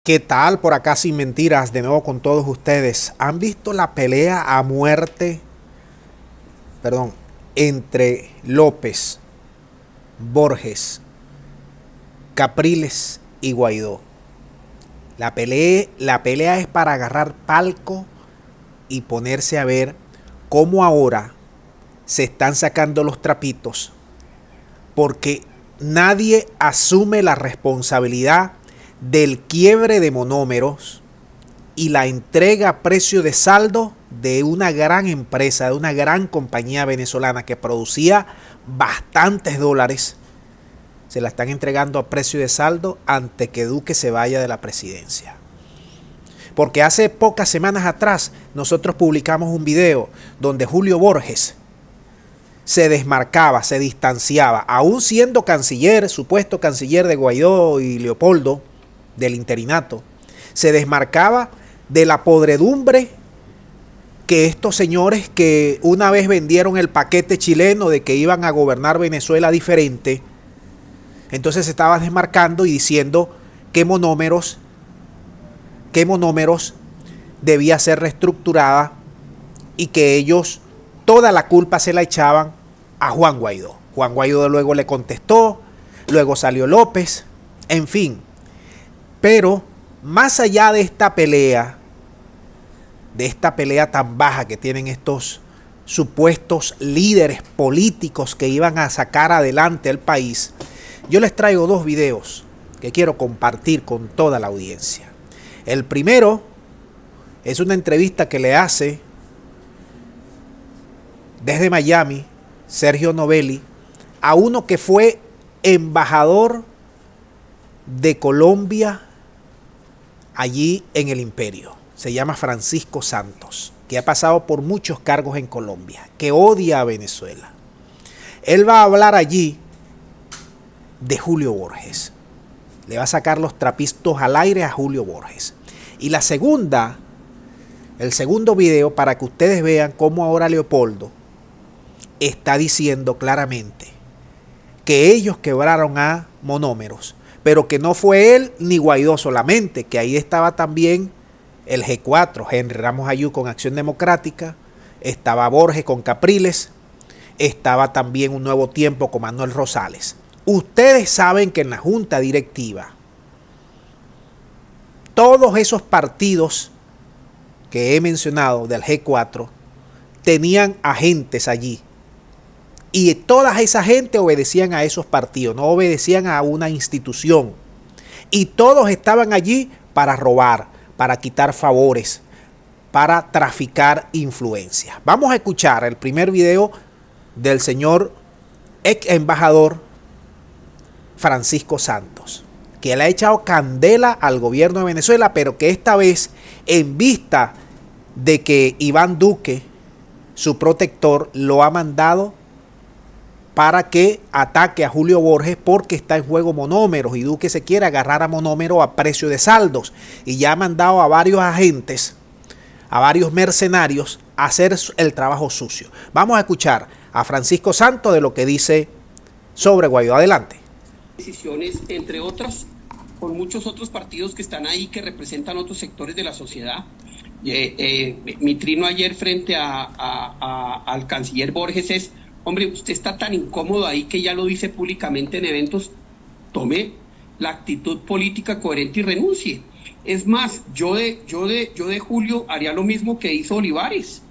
¿Qué tal? Por acá sin mentiras, de nuevo con todos ustedes. ¿Han visto la pelea a muerte, entre López, Borges, Capriles y Guaidó? La pelea es para agarrar palco y ponerse a ver cómo ahora se están sacando los trapitos, porque nadie asume la responsabilidad del quiebre de monómeros y la entrega a precio de saldo de una gran empresa, de una gran compañía venezolana que producía bastantes dólares. Se la están entregando a precio de saldo antes que Duque se vaya de la presidencia. Porque hace pocas semanas atrás nosotros publicamos un video donde Julio Borges se desmarcaba, se distanciaba, aún siendo canciller, supuesto canciller de Guaidó y Leopoldo, del interinato, se desmarcaba de la podredumbre que estos señores que una vez vendieron el paquete chileno de que iban a gobernar Venezuela diferente, entonces se estaba desmarcando y diciendo que monómeros debía ser reestructurada y que ellos toda la culpa se la echaban a Juan Guaidó. Juan Guaidó luego le contestó, luego salió López, en fin. Pero más allá de esta pelea tan baja que tienen estos supuestos líderes políticos que iban a sacar adelante el país, yo les traigo dos videos que quiero compartir con toda la audiencia. El primero es una entrevista que le hace desde Miami Sergio Novelli a uno que fue embajador de Colombia allí en el Imperio. Se llama Francisco Santos, que ha pasado por muchos cargos en Colombia, que odia a Venezuela. Él va a hablar allí de Julio Borges. Le va a sacar los trapistos al aire a Julio Borges. Y el segundo video, para que ustedes vean cómo ahora Leopoldo está diciendo claramente que ellos quebraron a monómeros, pero que no fue él ni Guaidó solamente, que ahí estaba también el G4, Henry Ramos Ayú con Acción Democrática, estaba Borges con Capriles, estaba también Un Nuevo Tiempo con Manuel Rosales. Ustedes saben que en la junta directiva, todos esos partidos que he mencionado del G4 tenían agentes allí. Y toda esa gente obedecían a esos partidos, no obedecían a una institución. Y todos estaban allí para robar, para quitar favores, para traficar influencia. Vamos a escuchar el primer video del señor ex embajador Francisco Santos, que le ha echado candela al gobierno de Venezuela, pero que esta vez, en vista de que Iván Duque, su protector, lo ha mandado para que ataque a Julio Borges porque está en juego monómeros y Duque se quiere agarrar a monómeros a precio de saldos y ya ha mandado a varios agentes, a varios mercenarios a hacer el trabajo sucio. Vamos a escuchar a Francisco Santos de lo que dice sobre Guaidó. Adelante. Decisiones, entre otras, con muchos otros partidos que están ahí, que representan otros sectores de la sociedad. Mi trino ayer frente al canciller Borges es: hombre, usted está tan incómodo ahí que ya lo dice públicamente en eventos, tome la actitud política coherente y renuncie. Es más, yo de Julio haría lo mismo que hizo Olivares.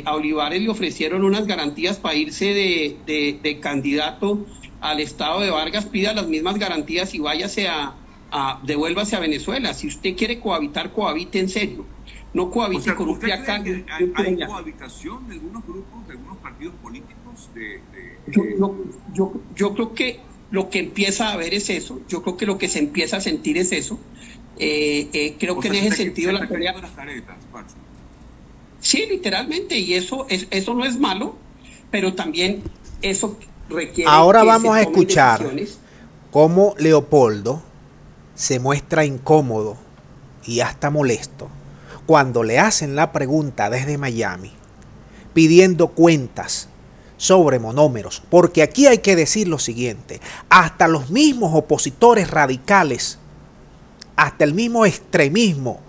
A Olivares le ofrecieron unas garantías para irse de candidato al estado de Vargas, pida las mismas garantías y váyase devuélvase a Venezuela. Si usted quiere cohabitar, cohabite en serio. No cohabite con un piacal. ¿Hay cohabitación de algunos grupos, de algunos partidos políticos? Yo creo que lo que empieza a ver es eso. Yo creo que lo que se empieza a sentir es eso. Creo que en ese sentido la pelea... Sí, literalmente, y eso no es malo, pero también eso requiere... Ahora vamos a escuchar cómo Leopoldo se muestra incómodo y hasta molesto cuando le hacen la pregunta desde Miami pidiendo cuentas sobre monómeros, porque aquí hay que decir lo siguiente: hasta los mismos opositores radicales hasta el mismo extremismo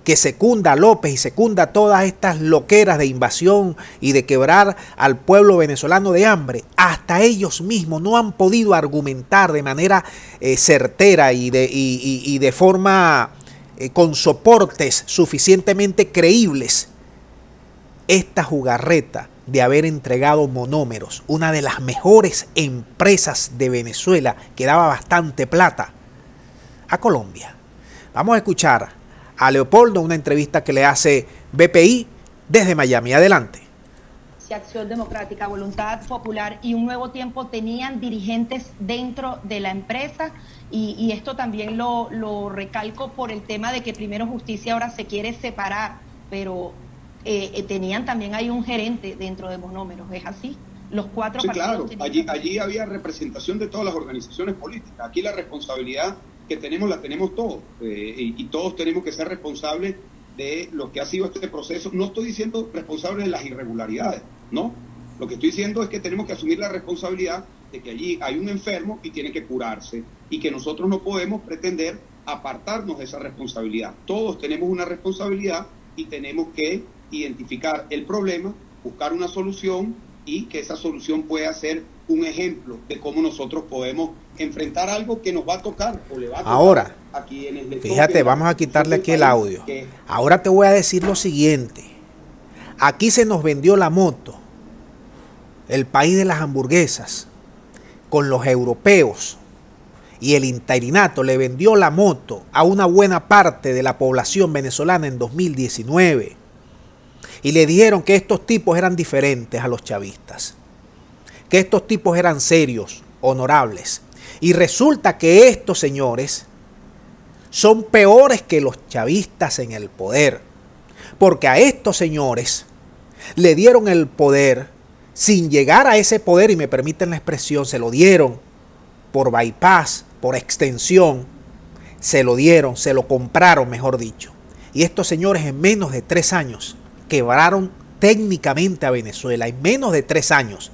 que secunda a López y secunda todas estas loqueras de invasión y de quebrar al pueblo venezolano de hambre, hasta ellos mismos no han podido argumentar de manera certera y de forma con soportes suficientemente creíbles esta jugarreta de haber entregado Monómeros, una de las mejores empresas de Venezuela que daba bastante plata, a Colombia. Vamos a escuchar a Leopoldo, una entrevista que le hace BPI desde Miami. Adelante. Acción Democrática, Voluntad Popular y Un Nuevo Tiempo tenían dirigentes dentro de la empresa y esto también lo recalco por el tema de que Primero Justicia ahora se quiere separar, pero tenían también ahí un gerente dentro de Monómeros, ¿es así? Los cuatro sí, partidos. Claro, allí había representación de todas las organizaciones políticas. Aquí la responsabilidad que tenemos la tenemos todos y todos tenemos que ser responsables de lo que ha sido este proceso. No estoy diciendo responsables de las irregularidades, no. Lo que estoy diciendo es que tenemos que asumir la responsabilidad de que allí hay un enfermo y tiene que curarse y que nosotros no podemos pretender apartarnos de esa responsabilidad. Todos tenemos una responsabilidad y tenemos que identificar el problema, buscar una solución y que esa solución pueda ser un ejemplo de cómo nosotros podemos enfrentar algo que nos va a tocar o le va a tocar ahora, a quienes le fíjate, toque vamos a quitarle aquí el audio. Que... Ahora te voy a decir lo siguiente. Aquí se nos vendió la moto, el país de las hamburguesas, con los europeos, y el interinato le vendió la moto a una buena parte de la población venezolana en 2019. Y le dijeron que estos tipos eran diferentes a los chavistas, que estos tipos eran serios, honorables. Y resulta que estos señores son peores que los chavistas en el poder, porque a estos señores le dieron el poder sin llegar a ese poder, y me permiten la expresión, se lo dieron por bypass, por extensión, se lo dieron, se lo compraron, mejor dicho. Y estos señores en menos de 3 años quebraron técnicamente a Venezuela, en menos de 3 años.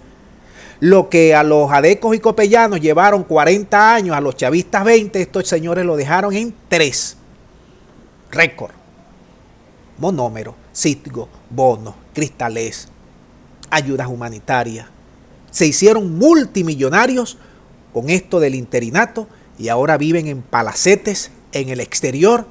Lo que a los adecos y copellanos llevaron 40 años, a los chavistas 20, estos señores lo dejaron en 3. Récord. Monómero, Citgo, bonos, cristales, ayudas humanitarias. Se hicieron multimillonarios con esto del interinato y ahora viven en palacetes en el exterior,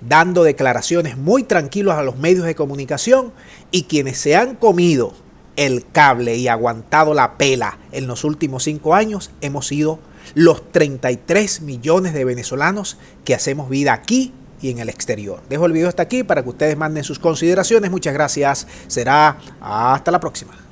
dando declaraciones muy tranquilos a los medios de comunicación, y quienes se han comido el cable y aguantado la pela en los últimos 5 años hemos sido los 33 millones de venezolanos que hacemos vida aquí y en el exterior. Dejo el video hasta aquí para que ustedes manden sus consideraciones. Muchas gracias. Será hasta la próxima.